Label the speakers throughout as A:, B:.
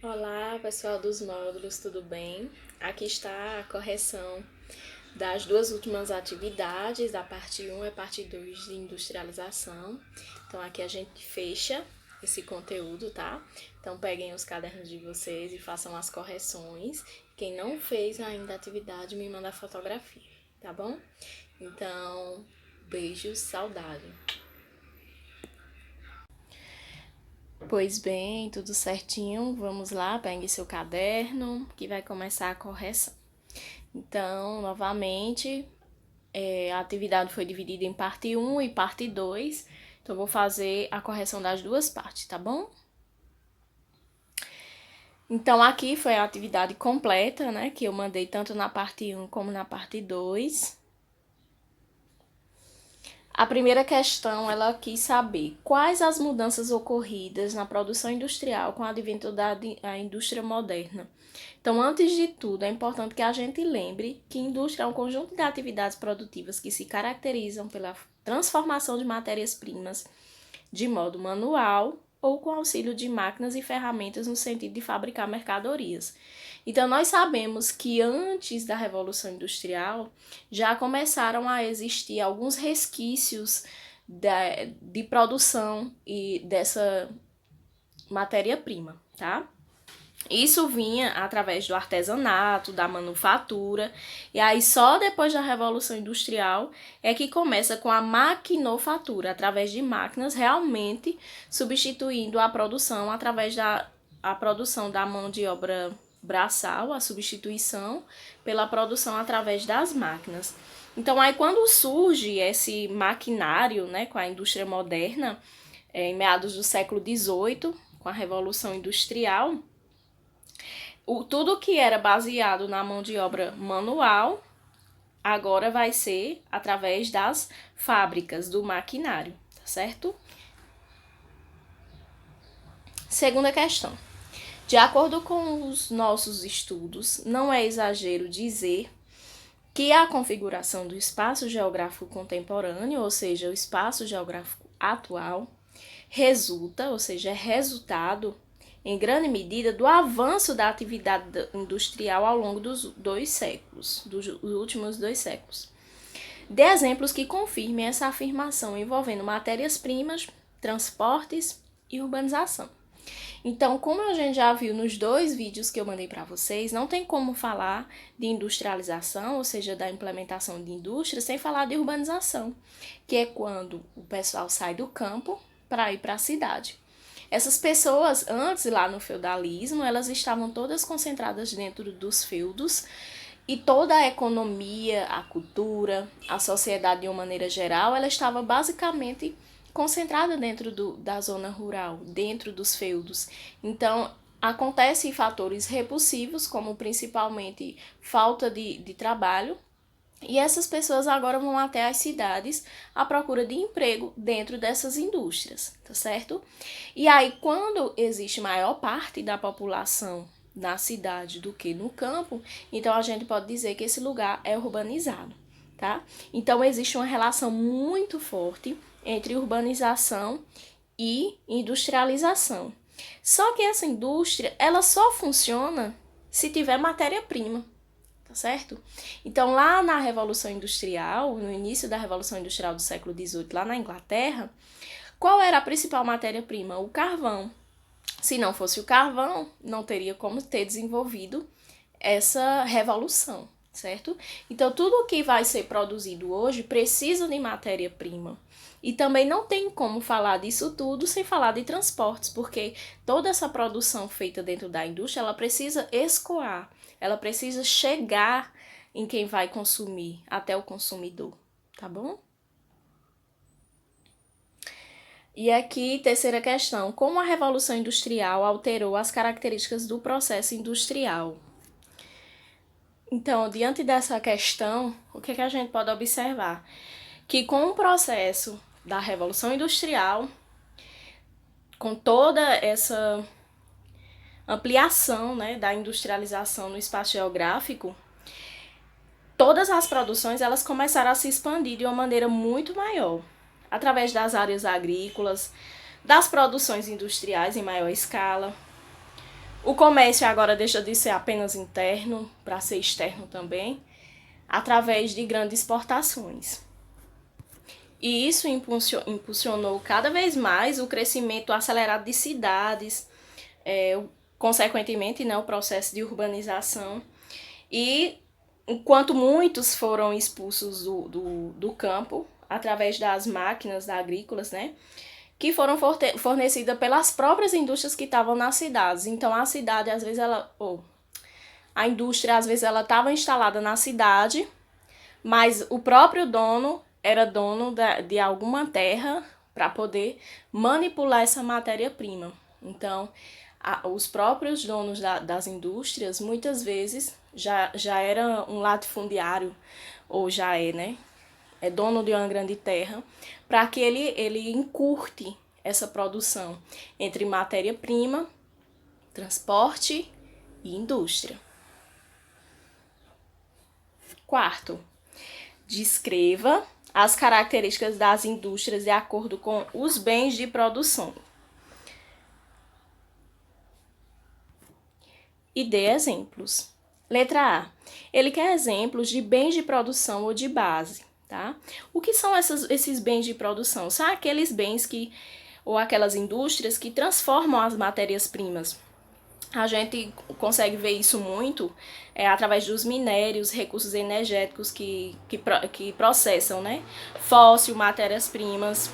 A: Olá, pessoal dos módulos, tudo bem? Aqui está a correção das duas últimas atividades, da parte 1 e parte 2 de industrialização. Então, aqui a gente fecha esse conteúdo, tá? Então, peguem os cadernos de vocês e façam as correções. Quem não fez ainda a atividade, me manda a fotografia, tá bom? Então, beijos, saudade. Pois bem, tudo certinho. Vamos lá, pegue seu caderno que vai começar a correção. Então, novamente, a atividade foi dividida em parte 1 e parte 2. Então, vou fazer a correção das duas partes, tá bom? Então, aqui foi a atividade completa, né? Que eu mandei tanto na parte 1 como na parte 2. A primeira questão, ela quis saber quais as mudanças ocorridas na produção industrial com o advento da indústria moderna. Então, antes de tudo, é importante que a gente lembre que indústria é um conjunto de atividades produtivas que se caracterizam pela transformação de matérias-primas de modo manual ou com auxílio de máquinas e ferramentas no sentido de fabricar mercadorias. Então, nós sabemos que antes da Revolução Industrial já começaram a existir alguns resquícios de produção e dessa matéria-prima, tá? Isso vinha através do artesanato, da manufatura, e aí só depois da Revolução Industrial é que começa com a maquinofatura, através de máquinas realmente substituindo a produção através da produção da mão de obra braçal, a substituição pela produção através das máquinas. Então aí quando surge esse maquinário, né, com a indústria moderna, em meados do século XVIII, com a Revolução Industrial, tudo que era baseado na mão de obra manual, agora vai ser através das fábricas, do maquinário, tá certo? Segunda questão. De acordo com os nossos estudos, não é exagero dizer que a configuração do espaço geográfico contemporâneo, ou seja, o espaço geográfico atual, resulta, ou seja, é resultado em grande medida do avanço da atividade industrial ao longo dos últimos 2 séculos. Dê exemplos que confirmem essa afirmação envolvendo matérias-primas, transportes e urbanização. Então, como a gente já viu nos 2 vídeos que eu mandei para vocês, não tem como falar de industrialização, ou seja, da implementação de indústria, sem falar de urbanização, que é quando o pessoal sai do campo para ir para a cidade. Essas pessoas, antes lá no feudalismo, elas estavam todas concentradas dentro dos feudos e toda a economia, a cultura, a sociedade de uma maneira geral, ela estava basicamente concentrada dentro da zona rural, dentro dos feudos. Então, acontecem fatores repulsivos, como principalmente falta de trabalho, e essas pessoas agora vão até as cidades à procura de emprego dentro dessas indústrias, tá certo? E aí, quando existe maior parte da população na cidade do que no campo, então a gente pode dizer que esse lugar é urbanizado, tá? Então, existe uma relação muito forte entre urbanização e industrialização. Só que essa indústria, ela só funciona se tiver matéria-prima, tá certo? Então, lá na Revolução Industrial, no início da Revolução Industrial do século XVIII, lá na Inglaterra, qual era a principal matéria-prima? O carvão. Se não fosse o carvão, não teria como ter desenvolvido essa revolução, certo? Então, tudo que vai ser produzido hoje precisa de matéria-prima. E também não tem como falar disso tudo sem falar de transportes, porque toda essa produção feita dentro da indústria, ela precisa escoar, ela precisa chegar em quem vai consumir, até o consumidor, tá bom? E aqui, terceira questão, como a Revolução Industrial alterou as características do processo industrial? Então, diante dessa questão, o que a gente pode observar? Que com o processo da Revolução Industrial, com toda essa ampliação, né, da industrialização no espaço geográfico, todas as produções elas começaram a se expandir de uma maneira muito maior, através das áreas agrícolas, das produções industriais em maior escala, O comércio agora deixa de ser apenas interno para ser externo também, através de grandes exportações. E isso impulsionou cada vez mais o crescimento acelerado de cidades, consequentemente, né, o processo de urbanização. E enquanto muitos foram expulsos do campo, através das máquinas agrícolas, né, que foram fornecidas pelas próprias indústrias que estavam nas cidades. Então, a cidade, às vezes, a indústria, às vezes, ela estava instalada na cidade, mas o próprio dono era dono de alguma terra para poder manipular essa matéria-prima. Então, os próprios donos das indústrias, muitas vezes, já era um latifundiário, ou já é, né? É dono de uma grande terra, para que ele encurte essa produção entre matéria-prima, transporte e indústria. Quarto, descreva as características das indústrias de acordo com os bens de produção. E dê exemplos. Letra A. Ele quer exemplos de bens de produção ou de base, tá? O que são esses bens de produção? São aqueles bens ou aquelas indústrias que transformam as matérias-primas. A gente consegue ver isso muito através dos minérios, recursos energéticos que processam, né? Fóssil, matérias-primas,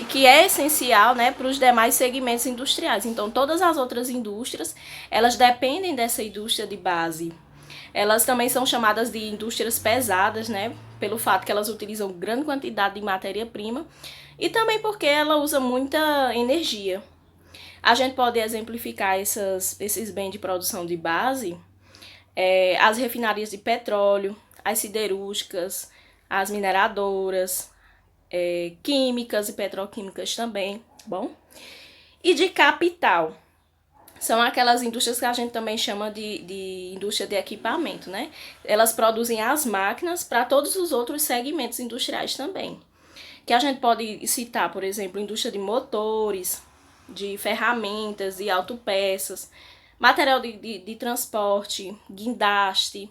A: que é essencial, né, para os demais segmentos industriais. Então, todas as outras indústrias, elas dependem dessa indústria de base. Elas também são chamadas de indústrias pesadas, né, pelo fato que elas utilizam grande quantidade de matéria-prima e também porque ela usa muita energia. A gente pode exemplificar esses bens de produção de base, as refinarias de petróleo, as siderúrgicas, as mineradoras, químicas e petroquímicas também, bom? E de capital, são aquelas indústrias que a gente também chama de indústria de equipamento, né? Elas produzem as máquinas para todos os outros segmentos industriais também. Que a gente pode citar, por exemplo, indústria de motores, de ferramentas, de autopeças, material de transporte, guindaste,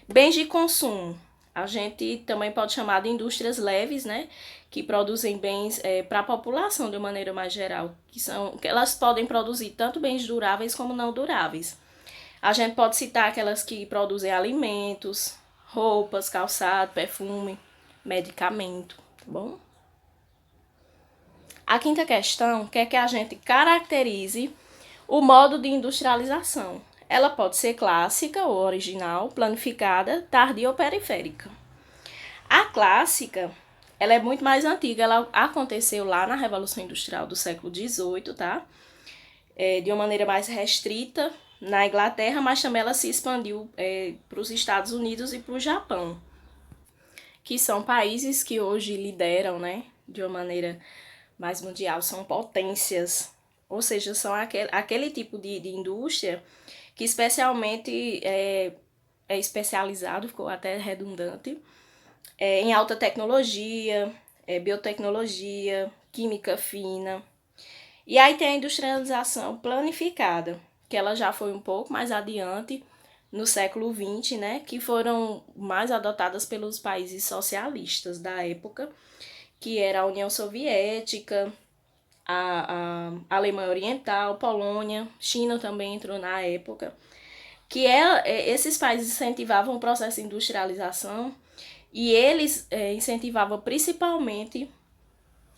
A: bens de consumo. A gente também pode chamar de indústrias leves, né, que produzem bens para a população de uma maneira mais geral, que elas podem produzir tanto bens duráveis como não duráveis. A gente pode citar aquelas que produzem alimentos, roupas, calçado, perfume, medicamento, tá bom? A quinta questão quer que a gente caracterize o modo de industrialização. Ela pode ser clássica ou original, planificada, tardia ou periférica. A clássica, ela é muito mais antiga, ela aconteceu lá na Revolução Industrial do século XVIII, tá? De uma maneira mais restrita na Inglaterra, mas também ela se expandiu para os Estados Unidos e para o Japão, que são países que hoje lideram, né, de uma maneira mais mundial, são potências, ou seja, são aquele tipo de indústria que especialmente é especializado, ficou até redundante, em alta tecnologia, biotecnologia, química fina. E aí tem a industrialização planificada, que ela já foi um pouco mais adiante no século XX, né, que foram mais adotadas pelos países socialistas da época, que era a União Soviética, a Alemanha Oriental, Polônia, China também entrou na época, que esses países incentivavam o processo de industrialização e eles incentivavam principalmente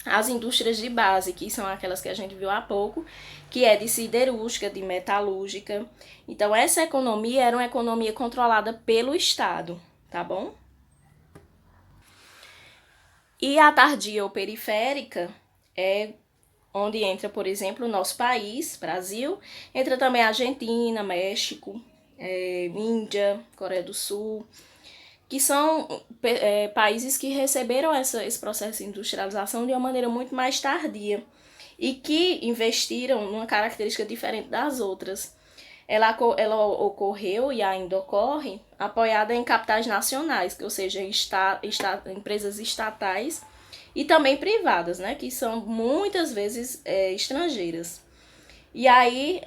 A: as indústrias de base, que são aquelas que a gente viu há pouco, que é de siderúrgica, de metalúrgica. Então, essa economia era uma economia controlada pelo Estado, tá bom? E a tardia ou periférica é onde entra, por exemplo, o nosso país, Brasil, entra também a Argentina, México, Índia, Coreia do Sul, que são países que receberam esse processo de industrialização de uma maneira muito mais tardia e que investiram numa característica diferente das outras. Ela ocorreu e ainda ocorre apoiada em capitais nacionais, ou seja, empresas estatais e também privadas, né, que são muitas vezes estrangeiras. E aí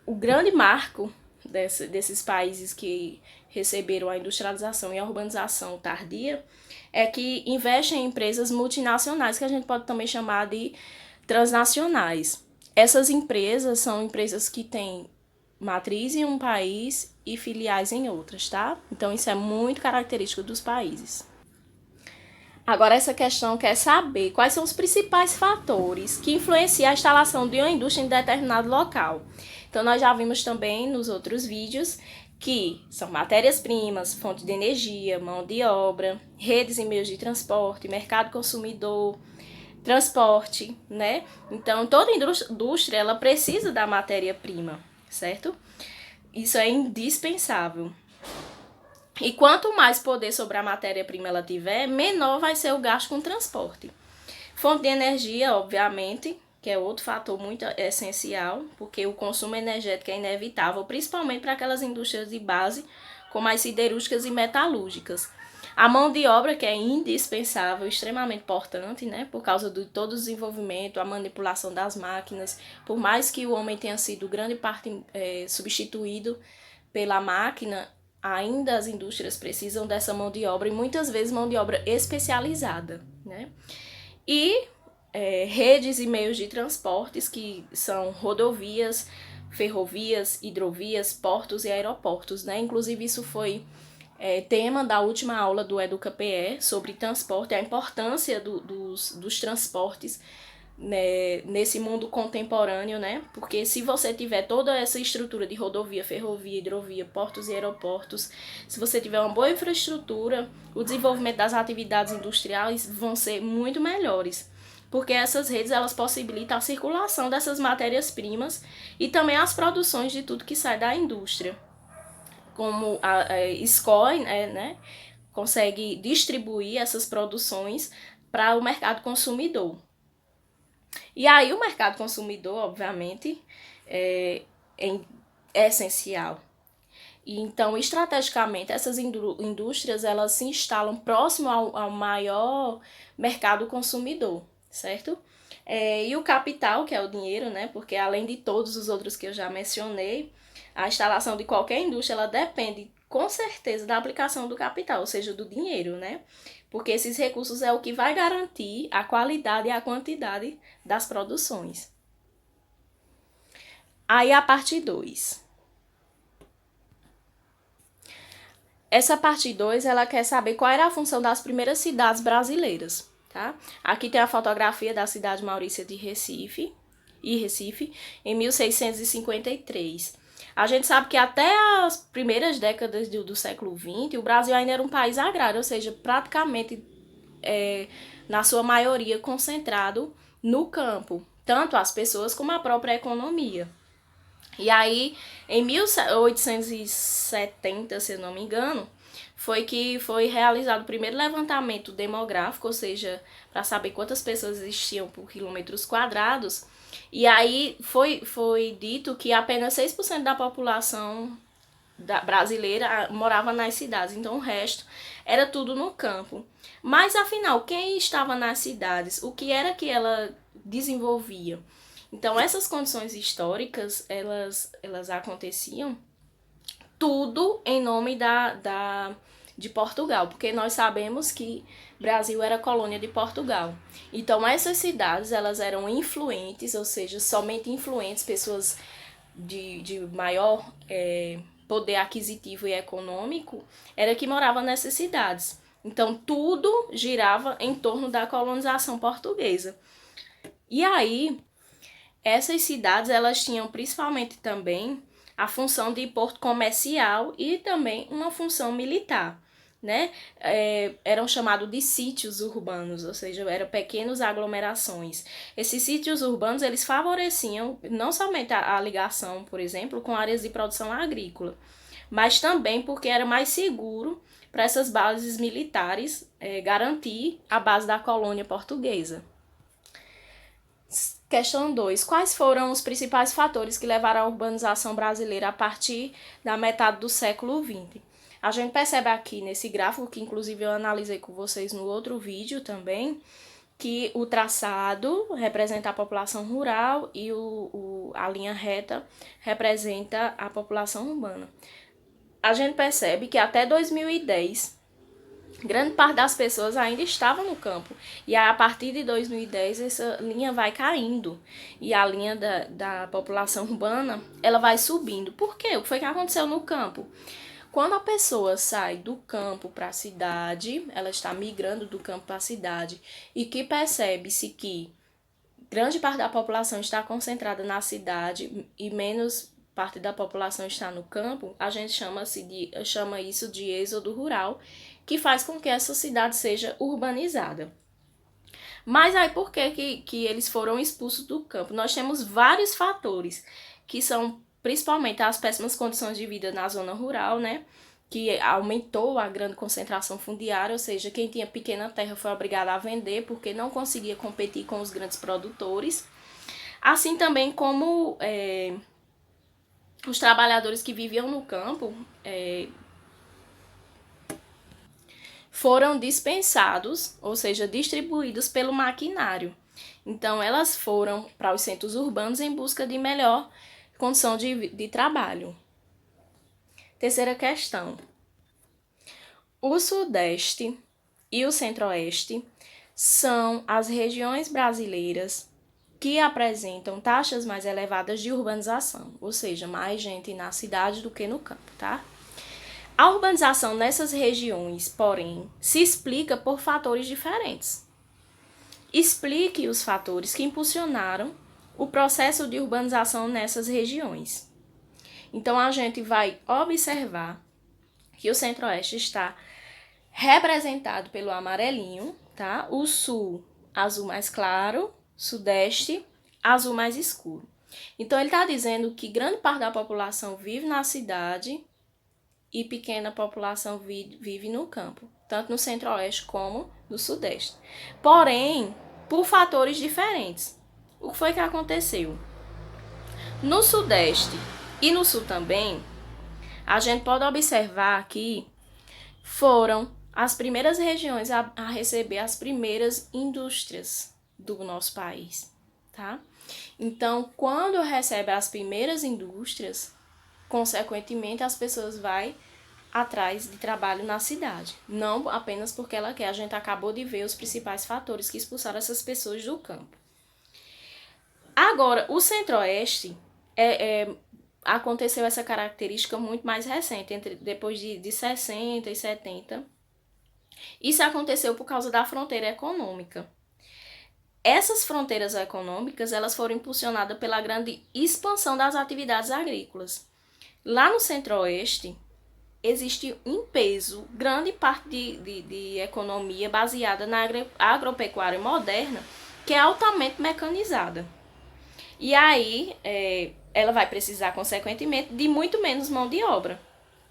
A: o grande marco desses países que receberam a industrialização e a urbanização tardia é que investem em empresas multinacionais, que a gente pode também chamar de transnacionais. Essas empresas são empresas que têm matriz em um país e filiais em outras, tá? Então isso é muito característico dos países. Agora essa questão quer saber quais são os principais fatores que influenciam a instalação de uma indústria em determinado local. Então nós já vimos também nos outros vídeos que são matérias-primas, fonte de energia, mão de obra, redes e meios de transporte, mercado consumidor, transporte, né? Então toda indústria ela precisa da matéria-prima, certo? Isso é indispensável. E quanto mais poder sobre a matéria-prima ela tiver, menor vai ser o gasto com transporte. Fonte de energia, obviamente, que é outro fator muito essencial, porque o consumo energético é inevitável, principalmente para aquelas indústrias de base, como as siderúrgicas e metalúrgicas. A mão de obra, que é indispensável, extremamente importante, né, por causa de todo o desenvolvimento, a manipulação das máquinas, por mais que o homem tenha sido grande parte substituído pela máquina, ainda as indústrias precisam dessa mão de obra e muitas vezes mão de obra especializada, né? E redes e meios de transportes que são rodovias, ferrovias, hidrovias, portos e aeroportos, né? Inclusive isso foi tema da última aula do EducaPE sobre transporte, a importância dos transportes, né, nesse mundo contemporâneo, né? Porque se você tiver toda essa estrutura de rodovia, ferrovia, hidrovia, portos e aeroportos, se você tiver uma boa infraestrutura, o desenvolvimento das atividades industriais vão ser muito melhores. Porque essas redes elas possibilitam a circulação dessas matérias-primas e também as produções de tudo que sai da indústria. Como escolhe, né, consegue distribuir essas produções para o mercado consumidor. E aí o mercado consumidor, obviamente, é essencial. E então, estrategicamente, essas indústrias elas se instalam próximo ao maior mercado consumidor, certo? E o capital, que é o dinheiro, né? Porque além de todos os outros que eu já mencionei, a instalação de qualquer indústria ela depende com certeza da aplicação do capital, ou seja, do dinheiro, né? Porque esses recursos é o que vai garantir a qualidade e a quantidade das produções. Aí a parte 2. Essa parte 2, ela quer saber qual era a função das primeiras cidades brasileiras, tá? Aqui tem a fotografia da cidade Maurícia de Recife, em 1653. A gente sabe que até as primeiras décadas do século XX, o Brasil ainda era um país agrário, ou seja, praticamente, na sua maioria, concentrado no campo, tanto as pessoas como a própria economia. E aí, em 1870, se eu não me engano, foi que foi realizado o primeiro levantamento demográfico, ou seja, para saber quantas pessoas existiam por quilômetros quadrados. E aí foi dito que apenas 6% da população brasileira morava nas cidades, então o resto era tudo no campo. Mas afinal, quem estava nas cidades? O que era que ela desenvolvia? Então essas condições históricas, elas aconteciam tudo em nome de Portugal, porque nós sabemos que Brasil era colônia de Portugal. Então essas cidades elas eram influentes, ou seja, somente influentes, pessoas de maior poder aquisitivo e econômico, era que moravam nessas cidades. Então tudo girava em torno da colonização portuguesa. E aí, essas cidades elas tinham principalmente também a função de porto comercial e também uma função militar, né? Eram chamados de sítios urbanos, ou seja, eram pequenas aglomerações. Esses sítios urbanos eles favoreciam não somente a ligação, por exemplo, com áreas de produção agrícola, mas também porque era mais seguro para essas bases militares garantir a base da colônia portuguesa. Questão 2. Quais foram os principais fatores que levaram à urbanização brasileira a partir da metade do século XX? A gente percebe aqui nesse gráfico, que inclusive eu analisei com vocês no outro vídeo também, que o traçado representa a população rural e a linha reta representa a população urbana. A gente percebe que até 2010, grande parte das pessoas ainda estava no campo. E aí, a partir de 2010, essa linha vai caindo. E a linha da população urbana, ela vai subindo. Por quê? O que foi que aconteceu no campo? Quando a pessoa sai do campo para a cidade, ela está migrando do campo para a cidade, e que percebe-se que grande parte da população está concentrada na cidade e menos parte da população está no campo, a gente chama isso de êxodo rural, que faz com que essa cidade seja urbanizada. Mas aí por que eles foram expulsos do campo? Nós temos vários fatores, que são principalmente as péssimas condições de vida na zona rural, né? Que aumentou a grande concentração fundiária, ou seja, quem tinha pequena terra foi obrigado a vender porque não conseguia competir com os grandes produtores. Assim também como os trabalhadores que viviam no campo foram dispensados, ou seja, distribuídos pelo maquinário. Então, elas foram para os centros urbanos em busca de melhor condição de trabalho. Terceira questão. O Sudeste e o Centro-Oeste são as regiões brasileiras que apresentam taxas mais elevadas de urbanização, ou seja, mais gente na cidade do que no campo, tá? A urbanização nessas regiões, porém, se explica por fatores diferentes. Explique os fatores que impulsionaram o processo de urbanização nessas regiões. Então, a gente vai observar que o Centro-Oeste está representado pelo amarelinho, tá? O Sul, azul mais claro, Sudeste, azul mais escuro. Então, ele está dizendo que grande parte da população vive na cidade e pequena população vive no campo, tanto no Centro-Oeste como no Sudeste. Porém, por fatores diferentes. O que foi que aconteceu? No Sudeste e no Sul também, a gente pode observar que foram as primeiras regiões a receber as primeiras indústrias do nosso país, tá? Então, quando recebe as primeiras indústrias, consequentemente, as pessoas vão atrás de trabalho na cidade. Não apenas porque ela quer. A gente acabou de ver os principais fatores que expulsaram essas pessoas do campo. Agora, o Centro-Oeste aconteceu essa característica muito mais recente, depois de 60 e 70. Isso aconteceu por causa da fronteira econômica. Essas fronteiras econômicas, elas foram impulsionadas pela grande expansão das atividades agrícolas. Lá no Centro-Oeste, existe em peso grande parte de economia baseada na agropecuária moderna, que é altamente mecanizada. E aí, ela vai precisar, consequentemente, de muito menos mão de obra.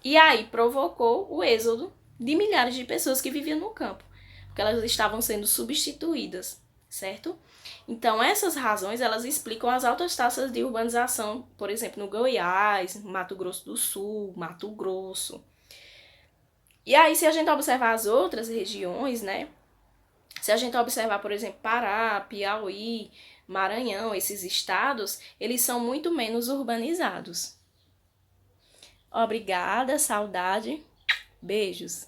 A: E aí provocou o êxodo de milhares de pessoas que viviam no campo, porque elas estavam sendo substituídas, certo? Então, essas razões, elas explicam as altas taxas de urbanização, por exemplo, no Goiás, Mato Grosso do Sul, Mato Grosso. E aí, se a gente observar as outras regiões, né? Se a gente observar, por exemplo, Pará, Piauí, Maranhão, esses estados, eles são muito menos urbanizados. Obrigada, saudade, beijos.